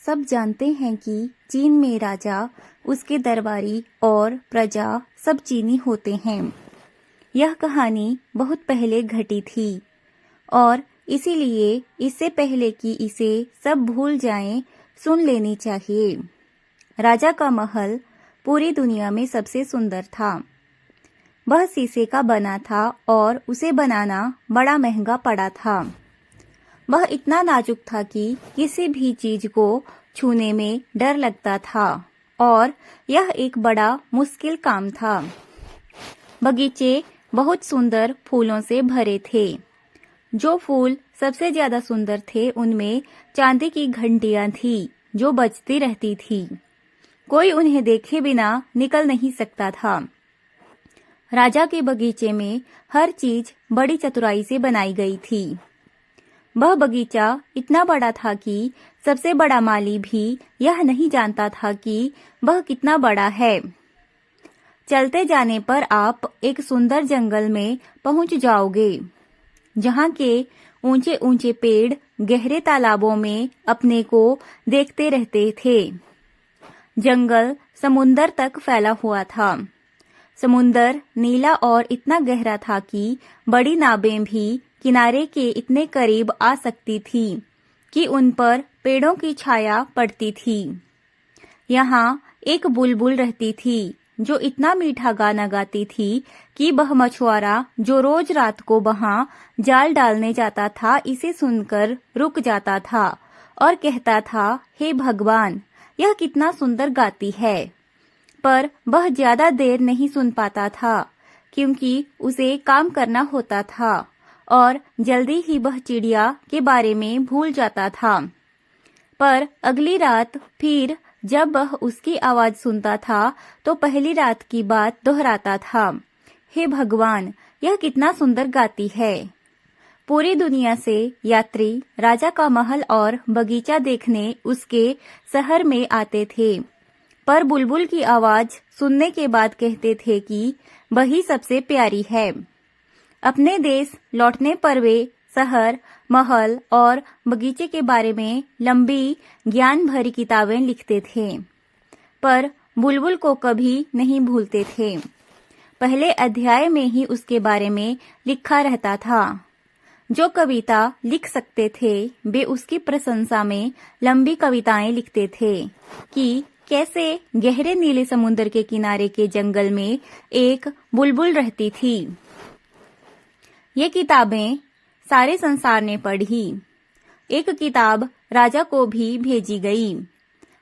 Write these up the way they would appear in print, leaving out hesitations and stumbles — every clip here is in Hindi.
सब जानते हैं कि चीन में राजा, उसके दरबारी और प्रजा सब चीनी होते हैं। यह कहानी बहुत पहले घटी थी और इसीलिए इससे पहले कि इसे सब भूल जाएं, सुन लेनी चाहिए। राजा का महल पूरी दुनिया में सबसे सुंदर था। वह शीशे का बना था और उसे बनाना बड़ा महंगा पड़ा था। वह इतना नाजुक था कि किसी भी चीज को छूने में डर लगता था और यह एक बड़ा मुश्किल काम था। बगीचे बहुत सुंदर फूलों से भरे थे। जो फूल सबसे ज्यादा सुंदर थे उनमें चांदी की घंटियां थी जो बजती रहती थी। कोई उन्हें देखे बिना निकल नहीं सकता था। राजा के बगीचे में हर चीज बड़ी चतुराई से बनाई गई थी। वह बगीचा इतना बड़ा था कि सबसे बड़ा माली भी यह नहीं जानता था कि वह कितना बड़ा है। चलते जाने पर आप एक सुंदर जंगल में पहुंच जाओगे, जहां के ऊंचे ऊंचे पेड़ गहरे तालाबों में अपने को देखते रहते थे। जंगल समुंदर तक फैला हुआ था। समुंदर नीला और इतना गहरा था कि बड़ी नावें भी किनारे के इतने करीब आ सकती थी कि उन पर पेड़ों की छाया पड़ती थी। यहाँ एक बुलबुल रहती थी जो इतना मीठा गाना गाती थी कि वह मछुआरा जो रोज रात को वहां जाल डालने जाता था इसे सुनकर रुक जाता था और कहता था, हे भगवान, यह कितना सुंदर गाती है। पर वह ज्यादा देर नहीं सुन पाता था क्योंकि उसे काम करना होता था और जल्दी ही वह चिड़िया के बारे में भूल जाता था। पर अगली रात फिर जब वह उसकी आवाज सुनता था तो पहली रात की बात दोहराता था, हे भगवान, यह कितना सुंदर गाती है। पूरी दुनिया से यात्री राजा का महल और बगीचा देखने उसके शहर में आते थे, पर बुलबुल की आवाज सुनने के बाद कहते थे कि वही सबसे प्यारी है। अपने देश लौटने पर वे शहर, महल और बगीचे के बारे में लंबी ज्ञान भरी किताबें लिखते थे, पर बुलबुल को कभी नहीं भूलते थे। पहले अध्याय में ही उसके बारे में लिखा रहता था। जो कविता लिख सकते थे वे उसकी प्रशंसा में लंबी कविताएं लिखते थे कि कैसे गहरे नीले समुद्र के किनारे के जंगल में एक बुलबुल रहती थी। ये किताबें सारे संसार ने पढ़ी। एक किताब राजा को भी भेजी गई।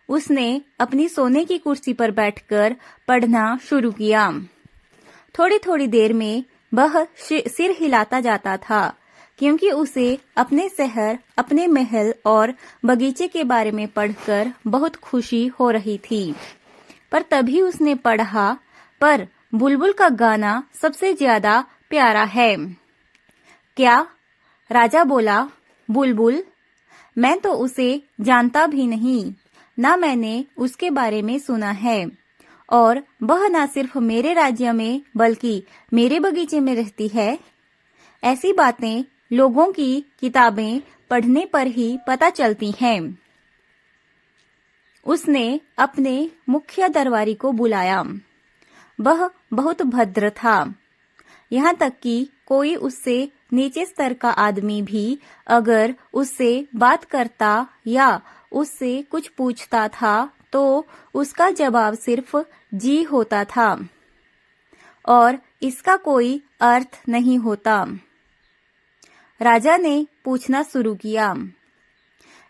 उसने अपनी सोने की कुर्सी पर बैठकर पढ़ना शुरू किया। थोड़ी थोड़ी देर में वह सिर हिलाता जाता था क्योंकि उसे अपने शहर, अपने महल और बगीचे के बारे में पढ़कर बहुत खुशी हो रही थी। पर तभी उसने पढ़ा, पर बुलबुल का गाना सबसे ज्यादा प्यारा है। क्या? राजा बोला, बुलबुल? मैं तो उसे जानता भी नहीं, ना मैंने उसके बारे में सुना है, और वह ना सिर्फ मेरे राज्य में बल्कि मेरे बगीचे में रहती है। ऐसी बातें लोगों की किताबें पढ़ने पर ही पता चलती हैं। उसने अपने मुख्य दरबारी को बुलाया। वह बहुत भद्र था, यहाँ तक कि कोई उससे नीचे स्तर का आदमी भी अगर उससे बात करता या उससे कुछ पूछता था तो उसका जवाब सिर्फ जी होता था और इसका कोई अर्थ नहीं होता। राजा ने पूछना शुरू किया,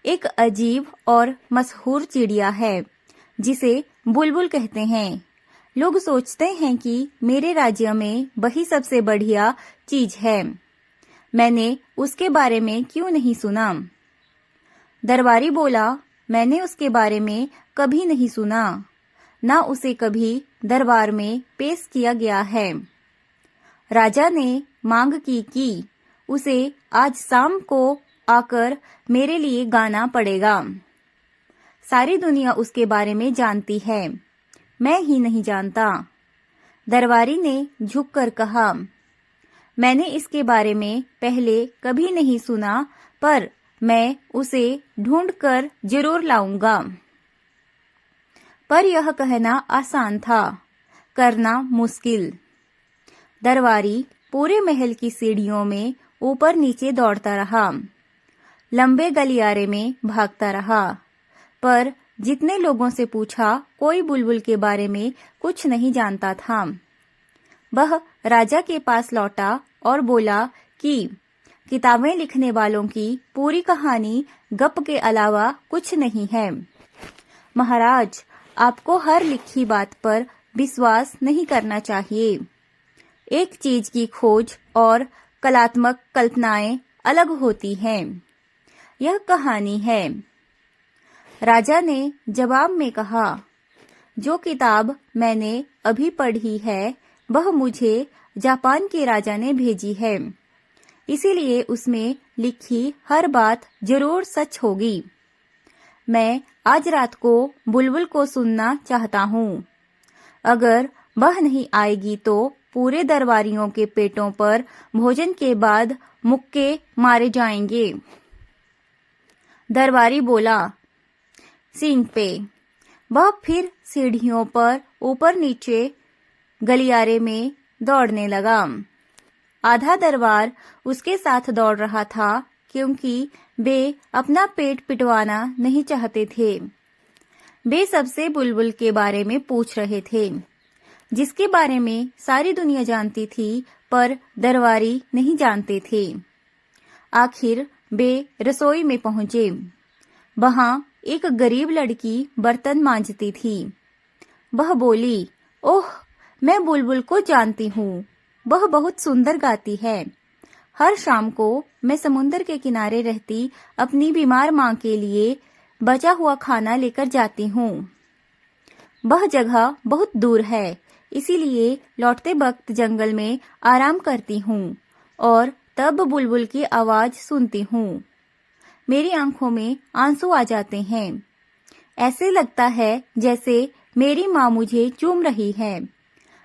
एक अजीब और मशहूर चिड़िया है जिसे बुलबुल कहते हैं। लोग सोचते हैं कि मेरे राज्य में वही सबसे बढ़िया चीज है। मैंने उसके बारे में क्यों नहीं सुना? दरबारी बोला, मैंने उसके बारे में कभी नहीं सुना, ना उसे कभी दरबार में पेश किया गया है। राजा ने मांग की कि उसे आज शाम को आकर मेरे लिए गाना पड़ेगा। सारी दुनिया उसके बारे में जानती है, मैं ही नहीं जानता। दरबारी ने झुककर कहा, मैंने इसके बारे में पहले कभी नहीं सुना, पर मैं उसे ढूंढकर जरूर लाऊंगा। पर यह कहना आसान था, करना मुश्किल। दरबारी पूरे महल की सीढ़ियों में ऊपर नीचे दौड़ता रहा, लंबे गलियारे में भागता रहा, पर जितने लोगों से पूछा कोई बुलबुल के बारे में कुछ नहीं जानता था। वह राजा के पास लौटा और बोला कि किताबें लिखने वालों की पूरी कहानी गप के अलावा कुछ नहीं है। महाराज, आपको हर लिखी बात पर विश्वास नहीं करना चाहिए। एक चीज की खोज और कलात्मक कल्पनाएं अलग होती हैं। यह कहानी है। राजा ने जवाब में कहा, जो किताब मैंने अभी पढ़ी है वह मुझे जापान के राजा ने भेजी है, इसीलिए उसमें लिखी हर बात जरूर सच होगी। मैं आज रात को बुलबुल को सुनना चाहता हूँ। अगर वह नहीं आएगी तो पूरे दरबारियों के पेटों पर भोजन के बाद मुक्के मारे जाएंगे। दरबारी बोला, सींग पे। वह फिर सीढ़ियों पर ऊपर नीचे गलियारे में दौड़ने लगा। आधा दरबार उसके साथ दौड़ रहा था, क्योंकि वे अपना पेट पिटवाना नहीं चाहते थे। वे सबसे बुलबुल के बारे में पूछ रहे थे, जिसके बारे में सारी दुनिया जानती थी, पर दरबारी नहीं जानते थे। आखिर वे रसोई में पहुंचे। वहां एक गरीब लड़की बर्तन मांजती थी। वह बोली, ओह, मैं बुलबुल को जानती हूँ। वह बहुत सुंदर गाती है। हर शाम को मैं समुद्र के किनारे रहती अपनी बीमार माँ के लिए बचा हुआ खाना लेकर जाती हूँ। वह जगह बहुत दूर है, इसीलिए लौटते वक्त जंगल में आराम करती हूँ और तब बुलबुल की आवाज सुनती हूँ। मेरी आंखों में आंसू आ जाते हैं। ऐसे लगता है जैसे मेरी माँ मुझे चूम रही है।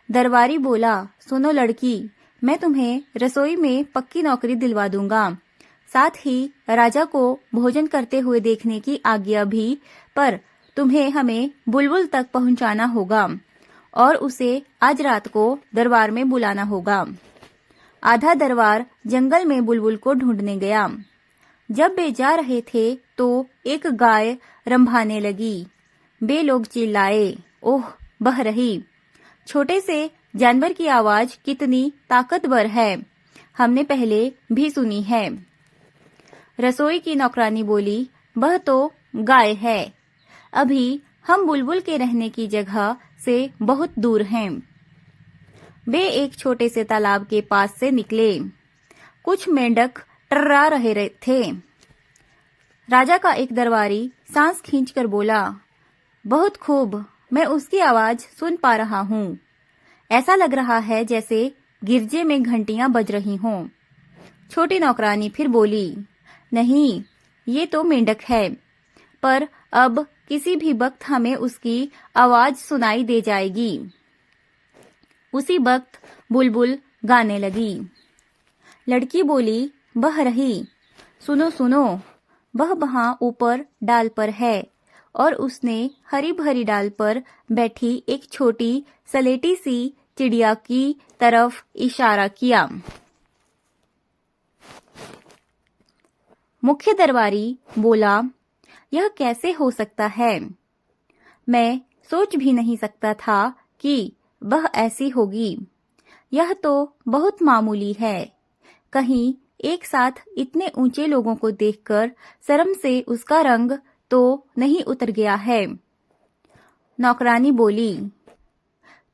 दरबारी बोला, सुनो लड़की, मैं तुम्हें रसोई में पक्की नौकरी दिलवा दूंगा, साथ ही राजा को भोजन करते हुए देखने की आज्ञा भी, पर तुम्हें हमें बुलबुल तक पहुंचाना होगा और उसे आज रात को दरबार में बुलाना होगा। आधा दरबार जंगल में बुलबुल को ढूंढने गया। जब वे जा रहे थे तो एक गाय रंभाने लगी। वे लोग चिल्लाए, ओह, बह रही। छोटे से जानवर की आवाज कितनी ताकतवर है, हमने पहले भी सुनी है। रसोई की नौकरानी बोली, वह तो गाय है। अभी हम बुलबुल के रहने की जगह से बहुत दूर हैं। वे एक छोटे से तालाब के पास से निकले। कुछ मेंढक टर्रा रहे थे। राजा का एक दरबारी सांस खींचकर बोला, बहुत खूब, मैं उसकी आवाज सुन पा रहा हूँ। ऐसा लग रहा है जैसे गिरजे में घंटियां बज रही हों। छोटी नौकरानी फिर बोली, नहीं, ये तो मेंढक है, पर अब किसी भी वक्त हमें उसकी आवाज सुनाई दे जाएगी। उसी वक्त बुलबुल गाने लगी। लड़की बोली, बह रही, सुनो सुनो, वह वहां ऊपर डाल पर है और उसने हरी भरी डाल पर बैठी एक छोटी सलेटी सी चिड़िया की तरफ इशारा किया। मुख्य दरबारी बोला, यह कैसे हो सकता है? मैं सोच भी नहीं सकता था कि वह ऐसी होगी। यह तो बहुत मामूली है। कहीं एक साथ इतने ऊंचे लोगों को देखकर शर्म से उसका रंग तो नहीं उतर गया है। नौकरानी बोली,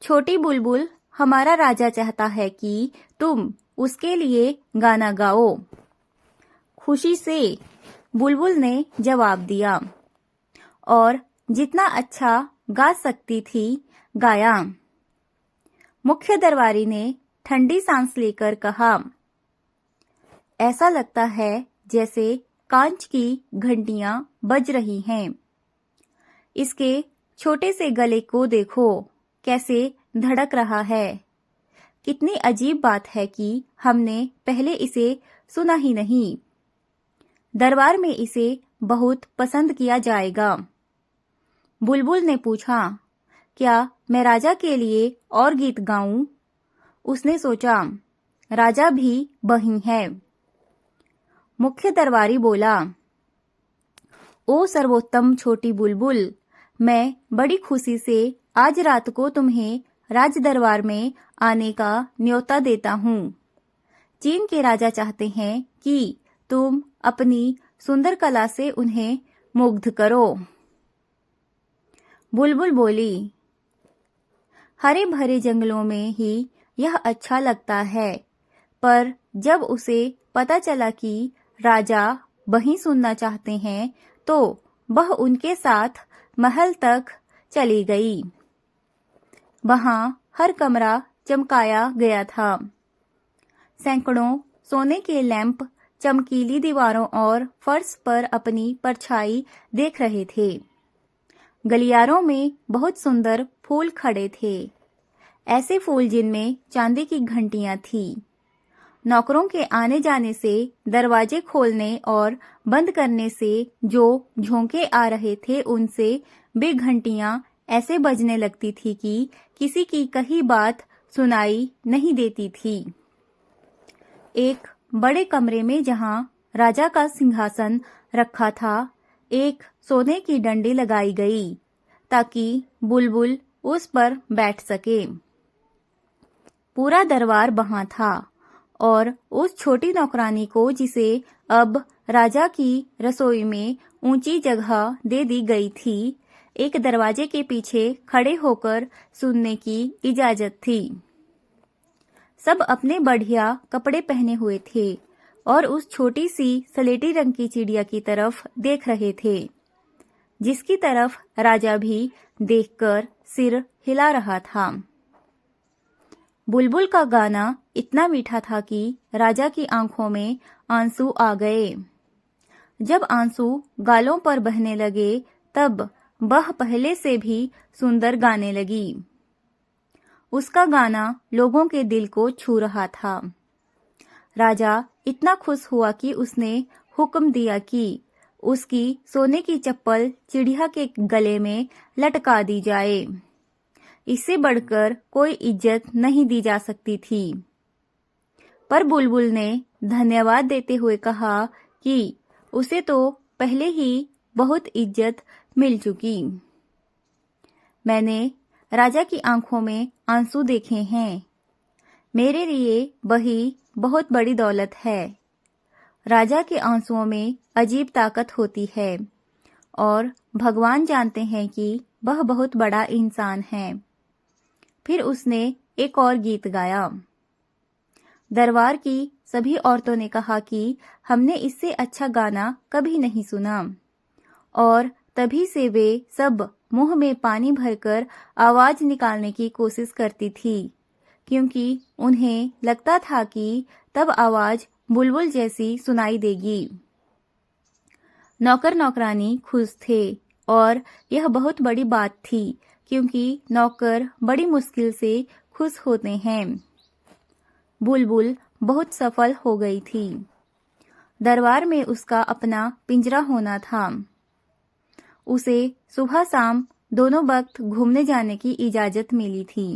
छोटी बुलबुल, हमारा राजा चाहता है कि तुम उसके लिए गाना गाओ। खुशी से बुलबुल ने जवाब दिया और जितना अच्छा गा सकती थी गाया। मुख्य दरबारी ने ठंडी सांस लेकर कहा, ऐसा लगता है जैसे कांच की घंटियां बज रही हैं। इसके छोटे से गले को देखो, कैसे धड़क रहा है। कितनी अजीब बात है कि हमने पहले इसे सुना ही नहीं। दरबार में इसे बहुत पसंद किया जाएगा। बुलबुल ने पूछा, क्या मैं राजा के लिए और गीत गाऊं? उसने सोचा, राजा भी वही है। मुख्य दरबारी बोला, ओ सर्वोत्तम छोटी बुलबुल, मैं बड़ी खुशी से आज रात को तुम्हें राज दरबार में आने का न्योता देता हूँ। चीन के राजा चाहते हैं कि तुम अपनी सुंदर कला से उन्हें मुग्ध करो। बुलबुल बोली, हरे भरे जंगलों में ही यह अच्छा लगता है, पर जब उसे पता चला कि राजा वही सुनना चाहते हैं तो वह उनके साथ महल तक चली गई। वहां हर कमरा चमकाया गया था। सैकड़ों सोने के लैंप चमकीली दीवारों और फर्श पर अपनी परछाई देख रहे थे। गलियारों में बहुत सुंदर फूल खड़े थे, ऐसे फूल जिनमें चांदी की घंटियां थीं। नौकरों के आने जाने से, दरवाजे खोलने और बंद करने से जो झोंके आ रहे थे उनसे वे घंटियां ऐसे बजने लगती थी कि किसी की कही बात सुनाई नहीं देती थी। एक बड़े कमरे में जहां राजा का सिंहासन रखा था, एक सोने की डंडी लगाई गई ताकि बुलबुल उस पर बैठ सके। पूरा दरबार वहां था और उस छोटी नौकरानी को, जिसे अब राजा की रसोई में ऊंची जगह दे दी गई थी, एक दरवाजे के पीछे खड़े होकर सुनने की इजाजत थी। सब अपने बढ़िया कपड़े पहने हुए थे और उस छोटी सी सलेटी रंग की चिड़िया की तरफ देख रहे थे, जिसकी तरफ राजा भी देखकर सिर हिला रहा था। बुलबुल का गाना इतना मीठा था कि राजा की आंखों में आंसू आ गए। जब आंसू गालों पर बहने लगे तब वह पहले से भी सुंदर गाने लगी। उसका गाना लोगों के दिल को छू रहा था। राजा इतना खुश हुआ कि उसने हुक्म दिया कि उसकी सोने की चप्पल चिड़िया के गले में लटका दी जाए। इससे बढ़कर कोई इज्जत नहीं दी जा सकती थी। पर बुलबुल ने धन्यवाद देते हुए कहा कि उसे तो पहले ही बहुत इज्जत मिल चुकी। मैंने राजा की आंखों में आंसू देखे हैं। मेरे लिए वही बहुत बड़ी दौलत है। राजा के आंसुओं में अजीब ताकत होती है और भगवान जानते हैं कि वह बहुत बड़ा इंसान है। फिर उसने एक और गीत गाया। दरबार की सभी औरतों ने कहा कि हमने इससे अच्छा गाना कभी नहीं सुना, और तभी से वे सब मुंह में पानी भरकर आवाज निकालने की कोशिश करती थी, क्योंकि उन्हें लगता था कि तब आवाज बुलबुल जैसी सुनाई देगी। नौकर नौकरानी खुश थे और यह बहुत बड़ी बात थी, क्योंकि नौकर बड़ी मुश्किल से खुश होते हैं। बुलबुल बहुत सफल हो गई थी। दरबार में उसका अपना पिंजरा होना था। उसे सुबह शाम दोनों वक्त घूमने जाने की इजाजत मिली थी,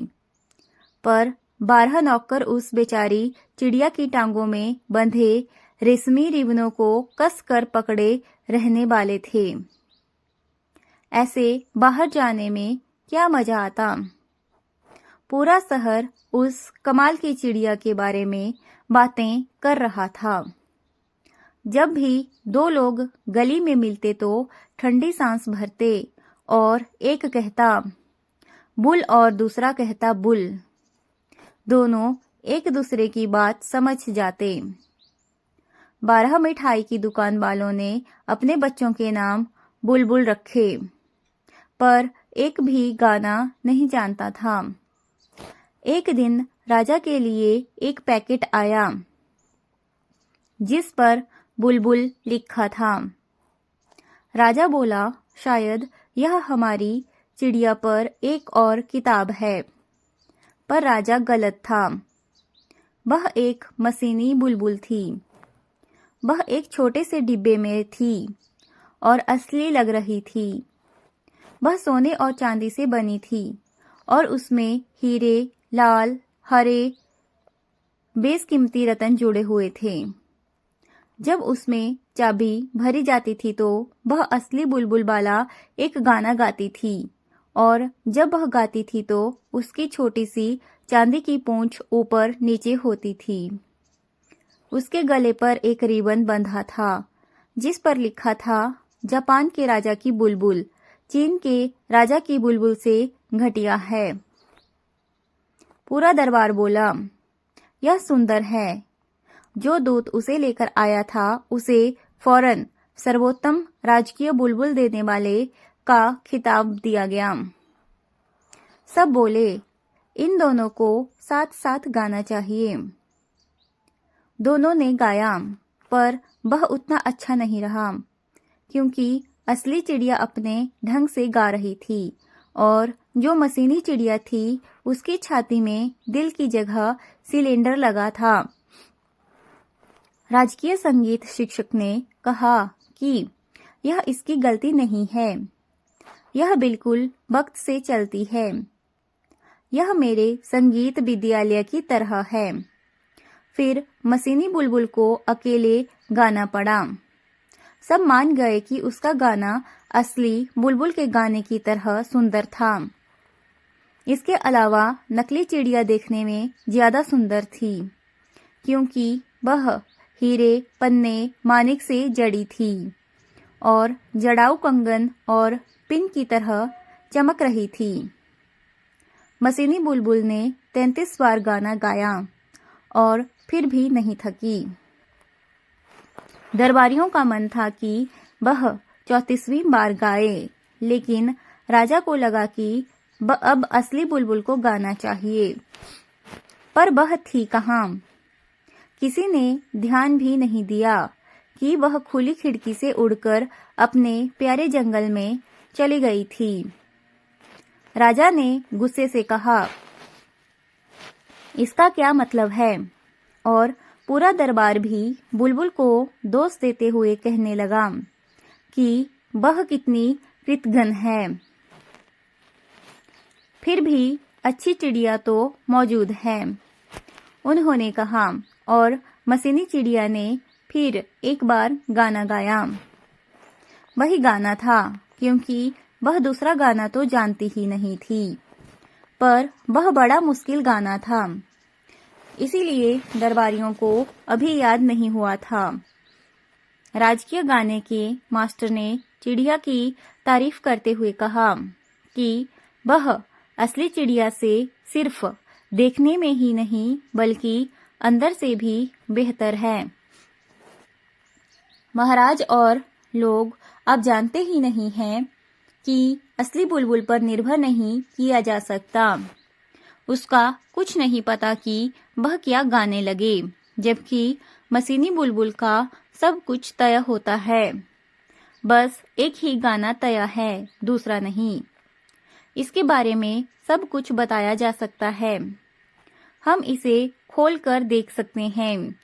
पर 12 नौकर उस बेचारी चिड़िया की टांगों में बंधे रेशमी रिबनों को कस कर पकड़े रहने वाले थे। ऐसे बाहर जाने में क्या मजा आता। पूरा शहर उस कमाल की चिड़िया के बारे में बातें कर रहा था। जब भी दो लोग गली में मिलते तो ठंडी सांस भरते और एक कहता बुल और दूसरा कहता बुल। दोनों एक दूसरे की बात समझ जाते। 12 मिठाई की दुकान वालों ने अपने बच्चों के नाम बुलबुल रखे, पर एक भी गाना नहीं जानता था। एक दिन राजा के लिए एक पैकेट आया जिस पर बुलबुल लिखा था। राजा बोला, शायद यह हमारी चिड़िया पर एक और किताब है, पर राजा गलत था। वह एक मशीनी बुलबुल थी। वह एक छोटे से डिब्बे में थी और असली लग रही थी। वह सोने और चांदी से बनी थी और उसमें हीरे, लाल, हरे, बेशकीमती रत्न जुड़े हुए थे। जब उसमें चाबी भरी जाती थी तो वह असली बुलबुल वाला एक गाना गाती थी और जब वह गाती थी तो उसकी छोटी सी चांदी की पूंछ ऊपर नीचे होती थी। उसके गले पर एक रिबन बंधा था जिस पर लिखा था, जापान के राजा की बुलबुल चीन के राजा की बुलबुल से घटिया है। पूरा दरबार बोला, यह सुंदर है। जो दूत उसे लेकर आया था उसे फौरन सर्वोत्तम राजकीय बुलबुल देने वाले का खिताब दिया गया। सब बोले, इन दोनों को साथ साथ गाना चाहिए। दोनों ने गाया, पर वह उतना अच्छा नहीं रहा क्योंकि असली चिड़िया अपने ढंग से गा रही थी और जो मशीनी चिड़िया थी उसकी छाती में दिल की जगह सिलेंडर लगा था। राजकीय संगीत शिक्षक ने कहा कि यह इसकी गलती नहीं है, यह बिल्कुल वक्त से चलती है। यह मेरे संगीत विद्यालय की तरह है। फिर मशीनी बुलबुल को अकेले गाना पड़ा। सब मान गए कि उसका गाना असली बुलबुल के गाने की तरह सुंदर था। इसके अलावा नकली चिड़िया देखने में ज्यादा सुंदर थी क्योंकि वह हीरे, पन्ने, मानिक से जड़ी थी और जड़ाऊ कंगन और पिन की तरह चमक रही थी। मशीनी बुलबुल ने 33 बार गाना गाया और फिर भी नहीं थकी। दरबारियों का मन था कि वह 34वीं बार गाए, लेकिन राजा को लगा कि अब असली बुलबुल को गाना चाहिए। पर वह थी कहाँ? किसी ने ध्यान भी नहीं दिया कि वह खुली खिड़की से उड़कर अपने प्यारे जंगल में चली गई थी। राजा ने गुस्से से कहा, इसका क्या मतलब है? और पूरा दरबार भी बुलबुल को दोष देते हुए कहने लगा कि वह कितनी कृतघ्न है। फिर भी अच्छी चिड़िया तो मौजूद है, उन्होंने कहा और मशीनी चिड़िया ने फिर एक बार गाना गाया। वही गाना था क्योंकि वह दूसरा गाना तो जानती ही नहीं थी, पर वह बड़ा मुश्किल गाना था, इसीलिए दरबारियों को अभी याद नहीं हुआ था। राजकीय गाने के मास्टर ने चिड़िया की तारीफ करते हुए कहा कि वह असली चिड़िया से सिर्फ देखने में ही नहीं बल्कि अंदर से भी बेहतर है। महाराज और लोग अब जानते ही नहीं हैं कि असली बुलबुल पर निर्भर नहीं किया जा सकता। उसका कुछ नहीं पता कि वह क्या गाने लगे, जबकि मशीनी बुलबुल का सब कुछ तय होता है। बस एक ही गाना तय है, दूसरा नहीं। इसके बारे में सब कुछ बताया जा सकता है। हम इसे खोल कर देख सकते हैं,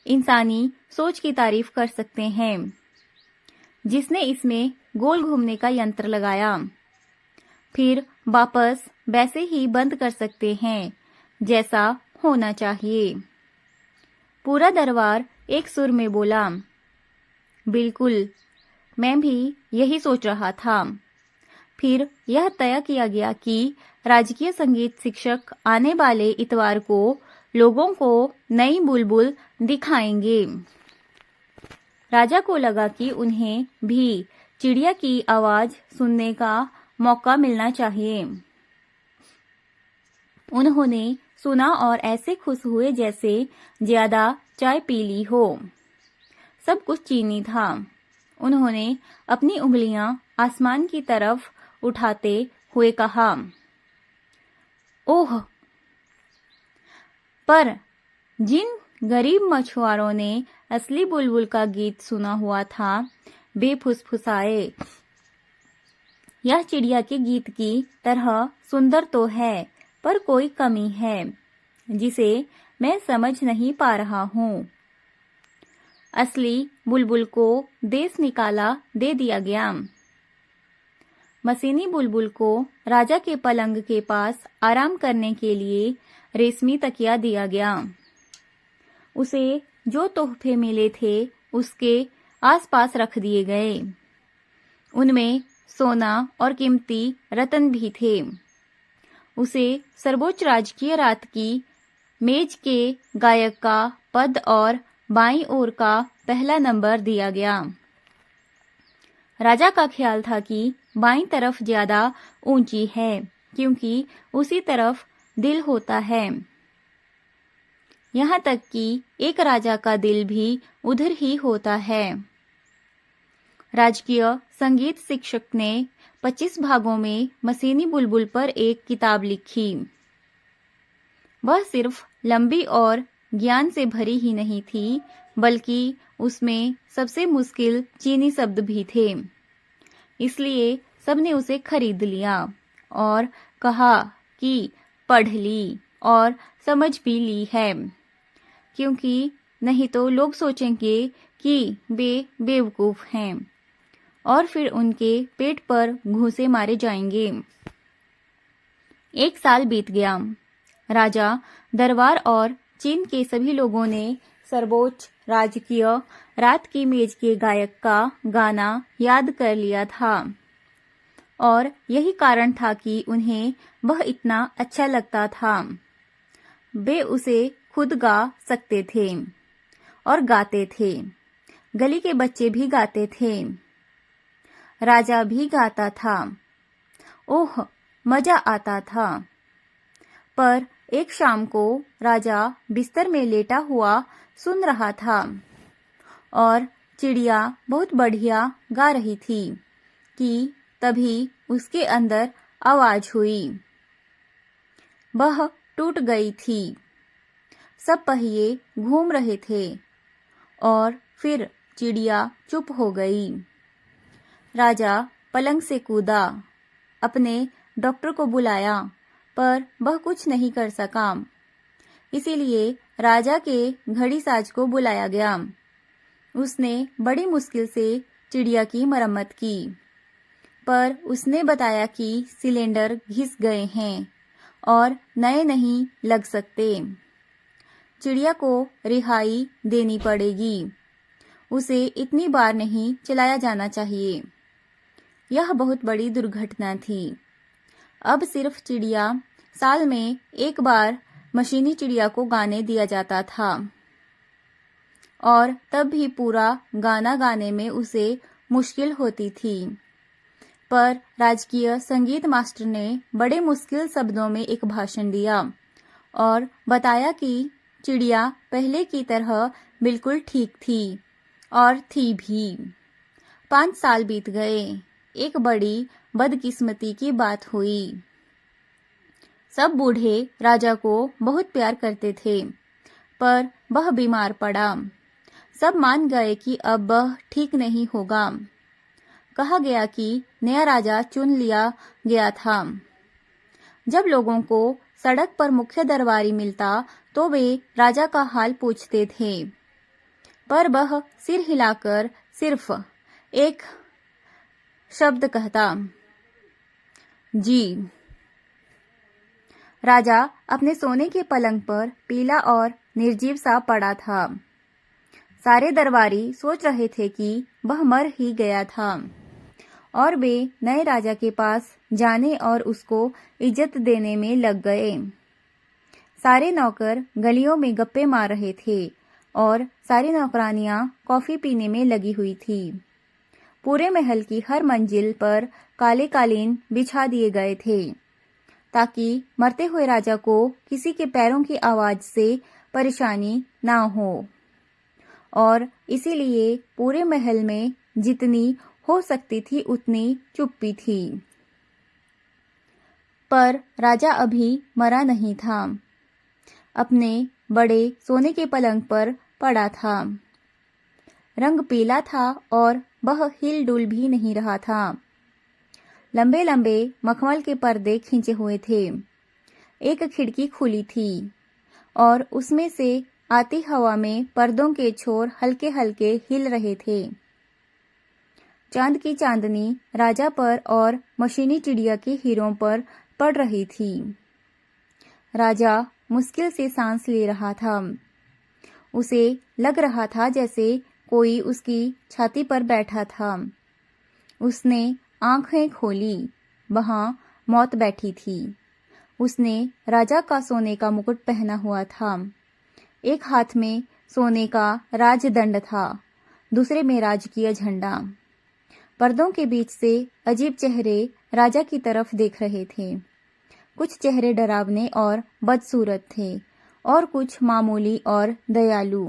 इंसानी सोच की तारीफ कर सकते हैं। जिसने इसमें गोल घूमने का यंत्र लगाया, फिर वापस वैसे ही बंद कर सकते हैं जैसा होना चाहिए। पूरा दरबार एक सुर में बोला, बिल्कुल, मैं भी यही सोच रहा था। फिर यह तय किया गया कि राजकीय संगीत शिक्षक आने वाले इतवार को लोगों को नई बुलबुल दिखाएंगे। राजा को लगा कि उन्हें भी चिड़िया की आवाज सुनने का मौका मिलना चाहिए। उन्होंने सुना और ऐसे खुश हुए जैसे ज्यादा चाय पी ली हो। सब कुछ चीनी था। उन्होंने अपनी उंगलियां आसमान की तरफ उठाते हुए कहा, ओह! पर जिन गरीब मछुआरों ने असली बुलबुल का गीत सुना हुआ था, वे फुसफुसाए, यह चिड़िया के गीत की तरह सुंदर तो है, पर कोई कमी है जिसे मैं समझ नहीं पा रहा हूँ। असली बुलबुल को देश निकाला दे दिया गया। मशीनी बुलबुल को राजा के पलंग के पास आराम करने के लिए रेशमी तकिया दिया गया। उसे जो तोहफे मिले थे उसके आसपास रख दिए गए। उनमें सोना और कीमती रत्न भी थे। उसे सर्वोच्च राजकीय रात की मेज के गायक का पद और बाईं ओर का पहला नंबर दिया गया। राजा का ख्याल था कि बाईं तरफ ज्यादा ऊंची है क्योंकि उसी तरफ दिल होता है। यहाँ तक कि एक राजा का दिल भी उधर ही होता है। राजकीय संगीत शिक्षक ने 25 भागों में मशीनी बुलबुल पर एक किताब लिखी। वह सिर्फ लंबी और ज्ञान से भरी ही नहीं थी, बल्कि उसमें सबसे मुश्किल चीनी शब्द भी थे। इसलिए सबने उसे खरीद लिया और कहा कि पढ़ ली और समझ भी ली है, क्योंकि नहीं तो लोग सोचेंगे कि वे बेवकूफ हैं और फिर उनके पेट पर घूंसे मारे जाएंगे। 1 साल बीत गया। राजा, दरबार और चीन के सभी लोगों ने सर्वोच्च राजकीय रात की मेज के गायक का गाना याद कर लिया था और यही कारण था कि उन्हें वह इतना अच्छा लगता था। वे उसे खुद गा सकते थे और गाते थे। गली के बच्चे भी गाते थे। राजा भी गाता था। ओह, मजा आता था। पर एक शाम को राजा बिस्तर में लेटा हुआ सुन रहा था और चिड़िया बहुत बढ़िया गा रही थी कि तभी उसके अंदर आवाज हुई। वह टूट गई थी। सब पहिए घूम रहे थे और फिर चिड़िया चुप हो गई। राजा पलंग से कूदा, अपने डॉक्टर को बुलाया, पर वह कुछ नहीं कर सका। इसीलिए राजा के घड़ी साज को बुलाया गया। उसने बड़ी मुश्किल से चिड़िया की मरम्मत की, पर उसने बताया कि सिलेंडर घिस गए हैं और नए नहीं लग सकते। चिड़िया को रिहाई देनी पड़ेगी। उसे इतनी बार नहीं चलाया जाना चाहिए। यह बहुत बड़ी दुर्घटना थी। अब सिर्फ चिड़िया साल में 1 बार मशीनी चिड़िया को गाने दिया जाता था और तब भी पूरा गाना गाने में उसे मुश्किल होती थी। पर राजकीय संगीत मास्टर ने बड़े मुश्किल शब्दों में एक भाषण दिया और बताया कि चिड़िया पहले की तरह बिल्कुल ठीक थी और थी भी। 5 साल बीत गए। एक बड़ी बदकिस्मती की बात हुई। सब बूढ़े राजा को बहुत प्यार करते थे, पर वह बीमार पड़ा। सब मान गए कि अब वह ठीक नहीं होगा। कहा गया कि नया राजा चुन लिया गया था। जब लोगों को सड़क पर मुख्य दरबारी मिलता तो वे राजा का हाल पूछते थे, पर वह सिर हिलाकर सिर्फ एक शब्द कहता, जी। राजा अपने सोने के पलंग पर पीला और निर्जीव सा पड़ा था। सारे दरबारी सोच रहे थे कि वह मर ही गया था और वे नए राजा के पास जाने और उसको इज्जत देने में लग गए। सारे नौकर गलियों में गप्पे मार रहे थे और सारी नौकरानियां कॉफी पीने में लगी हुई थी। पूरे महल की हर मंजिल पर काले कालीन बिछा दिए गए थे ताकि मरते हुए राजा को किसी के पैरों की आवाज से परेशानी ना हो, और इसीलिए पूरे महल में जितनी हो सकती थी उतनी चुप्पी थी। पर राजा अभी मरा नहीं था। अपने बड़े सोने के पलंग पर पड़ा था। रंग पीला था और वह हिल डुल भी नहीं रहा था। लंबे लंबे मखमल के पर्दे खींचे हुए थे। एक खिड़की खुली थी और उसमें से आती हवा में पर्दों के छोर हल्के हल्के हिल रहे थे। चांद की चांदनी राजा पर और मशीनी चिड़िया के हीरों पर पड़ रही थी। राजा मुश्किल से सांस ले रहा था। उसे लग रहा था जैसे कोई उसकी छाती पर बैठा था। उसने आंखें खोली। वहां मौत बैठी थी। उसने राजा का सोने का मुकुट पहना हुआ था। एक हाथ में सोने का राजदंड था, दूसरे में राजकीय झंडा। पर्दों के बीच से अजीब चेहरे राजा की तरफ देख रहे थे। कुछ चेहरे डरावने और बदसूरत थे और कुछ मामूली और दयालु।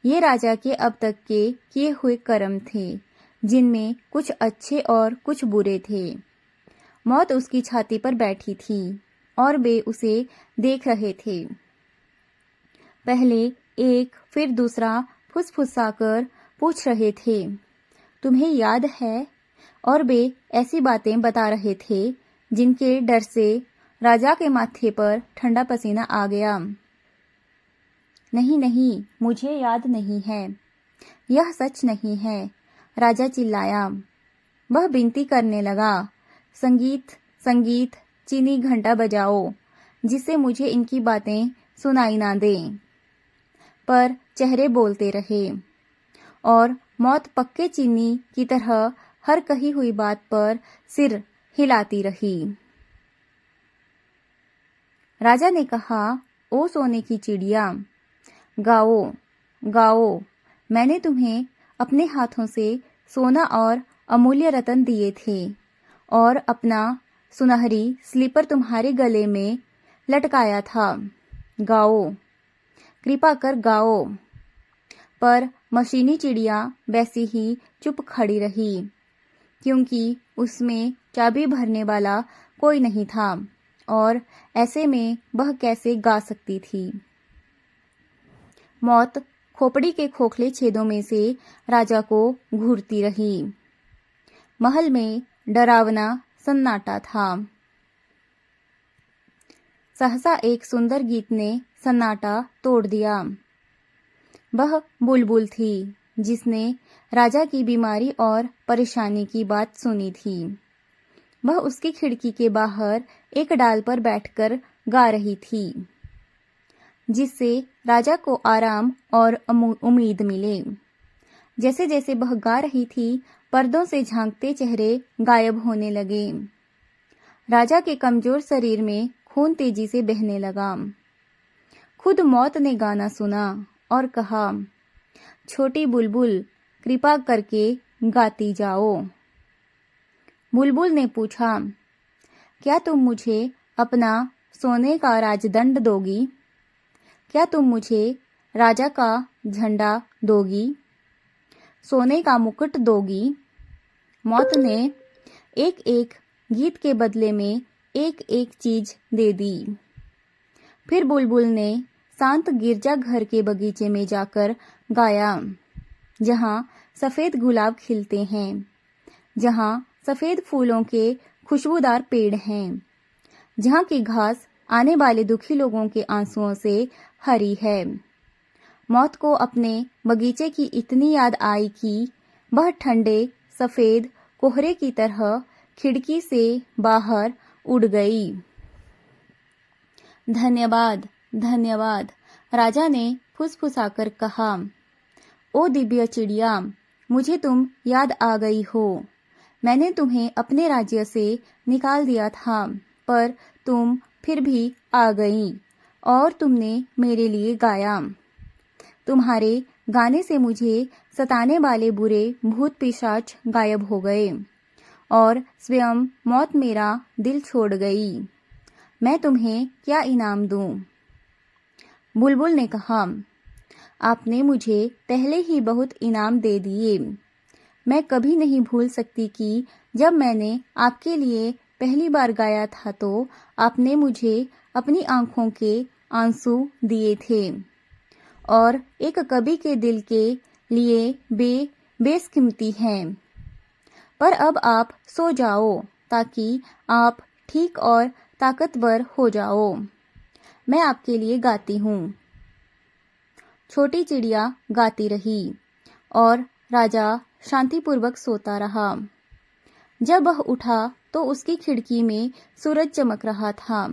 ये राजा के अब तक के किए हुए कर्म थे, जिनमें कुछ अच्छे और कुछ बुरे थे। मौत उसकी छाती पर बैठी थी और वे उसे देख रहे थे। पहले एक फिर दूसरा फुसफुसाकर पूछ रहे थे, तुम्हें याद है? और वे ऐसी बातें बता रहे थे जिनके डर से राजा के माथे पर ठंडा पसीना आ गया। नहीं नहीं, मुझे याद नहीं है। यह सच नहीं है, राजा चिल्लाया। वह विनती करने लगा, संगीत संगीत, चीनी घंटा बजाओ, जिससे मुझे इनकी बातें सुनाई ना दें। पर चेहरे बोलते रहे और मौत पक्के चीनी की तरह हर कही हुई बात पर सिर हिलाती रही। राजा ने कहा, ओ सोने की चिड़िया, गाओ गाओ, मैंने तुम्हें अपने हाथों से सोना और अमूल्य रतन दिए थे और अपना सुनहरी स्लीपर तुम्हारे गले में लटकाया था। गाओ, कृपा कर गाओ। पर मशीनी चिड़िया वैसी ही चुप खड़ी रही, क्योंकि उसमें चाबी भरने वाला कोई नहीं था और ऐसे में वह कैसे गा सकती थी। मौत खोपड़ी के खोखले छेदों में से राजा को घूरती रही। महल में डरावना सन्नाटा था। सहसा एक सुंदर गीत ने सन्नाटा तोड़ दिया। वह बुलबुल थी, जिसने राजा की बीमारी और परेशानी की बात सुनी थी। वह उसकी खिड़की के बाहर एक डाल पर बैठकर गा रही थी, जिससे राजा को आराम और उम्मीद मिले। जैसे जैसे वह गा रही थी, पर्दों से झांकते चेहरे गायब होने लगे। राजा के कमजोर शरीर में खून तेजी से बहने लगा। खुद मौत ने गाना सुना और कहा, छोटी बुलबुल, कृपा करके गाती जाओ। बुलबुल ने पूछा, क्या तुम मुझे अपना सोने का राजदंड दोगी? क्या तुम मुझे राजा का झंडा दोगी? सोने का मुकुट दोगी? मौत ने एक एक गीत के बदले में एक एक चीज दे दी। फिर बुलबुल ने शांत गिरजा घर के बगीचे में जाकर गाया, जहाँ सफेद गुलाब खिलते हैं, जहाँ सफेद फूलों के खुशबूदार पेड़ हैं, जहाँ की घास आने वाले दुखी लोगों के आंसुओं से हरी है। मौत को अपने बगीचे की इतनी याद आई कि वह ठंडे सफेद कोहरे की तरह खिड़की से बाहर उड़ गई। धन्यवाद धन्यवाद, राजा ने फुसफुसाकर कहा। ओ दिव्य चिड़िया, मुझे तुम याद आ गई हो। मैंने तुम्हें अपने राज्य से निकाल दिया था, पर तुम फिर भी आ गई और तुमने मेरे लिए गाया। तुम्हारे गाने से मुझे सताने वाले बुरे भूत पिशाच गायब हो गए और स्वयं मौत मेरा दिल छोड़ गई। मैं तुम्हें क्या इनाम दूं? बुलबुल ने कहा, आपने मुझे पहले ही बहुत इनाम दे दिए। मैं कभी नहीं भूल सकती कि जब मैंने आपके लिए पहली बार गाया था तो आपने मुझे अपनी आंखों के आंसू दिए थे और एक कवि के दिल के लिए बेशकीमती हैं। पर अब आप सो जाओ ताकि आप ठीक और ताकतवर हो जाओ। मैं आपके लिए गाती हूँ। छोटी चिड़िया गाती रही और राजा शांतिपूर्वक सोता रहा। जब वह उठा तो उसकी खिड़की में सूरज चमक रहा था।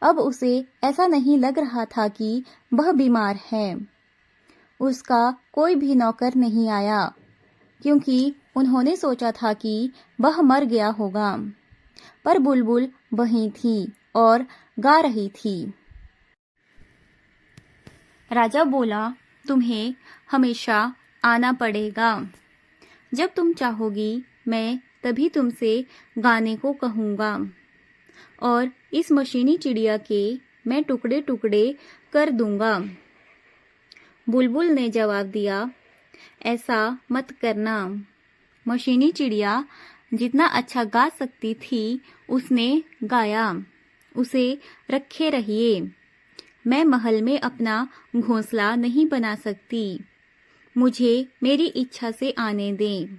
अब उसे ऐसा नहीं लग रहा था कि वह बीमार है। उसका कोई भी नौकर नहीं आया क्योंकि उन्होंने सोचा था कि वह मर गया होगा। पर बुलबुल वहीं थी और गा रही थी। राजा बोला, तुम्हें हमेशा आना पड़ेगा। जब तुम चाहोगी मैं तभी तुमसे गाने को कहूँगा और इस मशीनी चिड़िया के मैं टुकड़े टुकड़े कर दूंगा। बुलबुल ने जवाब दिया, ऐसा मत करना। मशीनी चिड़िया जितना अच्छा गा सकती थी उसने गाया। उसे रखे रहिए। मैं महल में अपना घोंसला नहीं बना सकती। मुझे मेरी इच्छा से आने दें।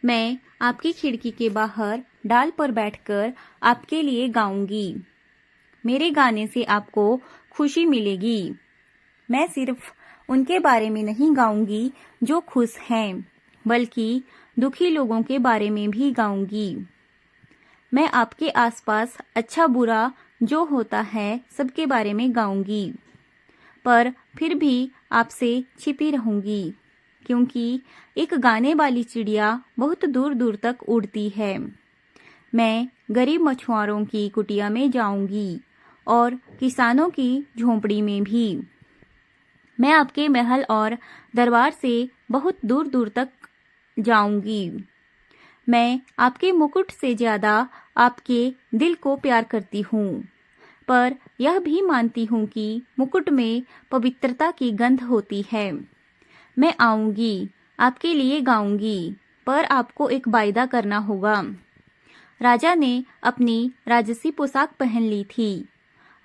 मैं आपकी खिड़की के बाहर डाल पर बैठकर आपके लिए गाऊंगी। मेरे गाने से आपको खुशी मिलेगी। मैं सिर्फ उनके बारे में नहीं गाऊंगी जो खुश हैं, बल्कि दुखी लोगों के बारे में भी गाऊंगी। मैं आपके आसपास अच्छा बुरा जो होता है सबके बारे में गाऊंगी, पर फिर भी आपसे छिपी रहूंगी क्योंकि एक गाने वाली चिड़िया बहुत दूर दूर तक उड़ती है। मैं गरीब मछुआरों की कुटिया में जाऊंगी और किसानों की झोंपड़ी में भी। मैं आपके महल और दरबार से बहुत दूर दूर तक जाऊंगी। मैं आपके मुकुट से ज्यादा आपके दिल को प्यार करती हूँ, पर यह भी मानती हूँ कि मुकुट में पवित्रता की गंध होती है। मैं आऊंगी, आपके लिए गाऊंगी, पर आपको एक वायदा करना होगा। राजा ने अपनी राजसी पोशाक पहन ली थी।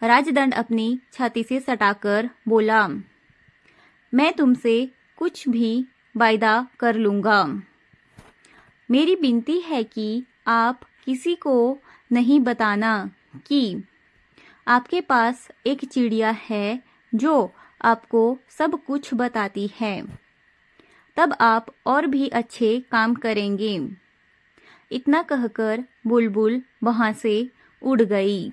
राजदंड अपनी छाती से सटाकर बोला, मैं तुमसे कुछ भी वायदा कर लूंगा। मेरी विनती है कि आप किसी को नहीं बताना कि आपके पास एक चिड़िया है जो आपको सब कुछ बताती है। तब आप और भी अच्छे काम करेंगे। इतना कहकर बुलबुल वहां से उड़ गई।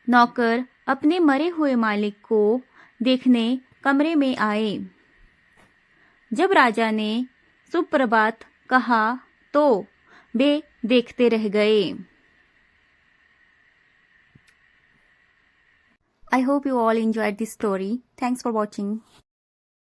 नौकर अपने मरे हुए मालिक को देखने कमरे में आए। जब राजा ने सुप्रभात कहा तो वे देखते रह गए। I hope you all enjoyed this story. Thanks for watching.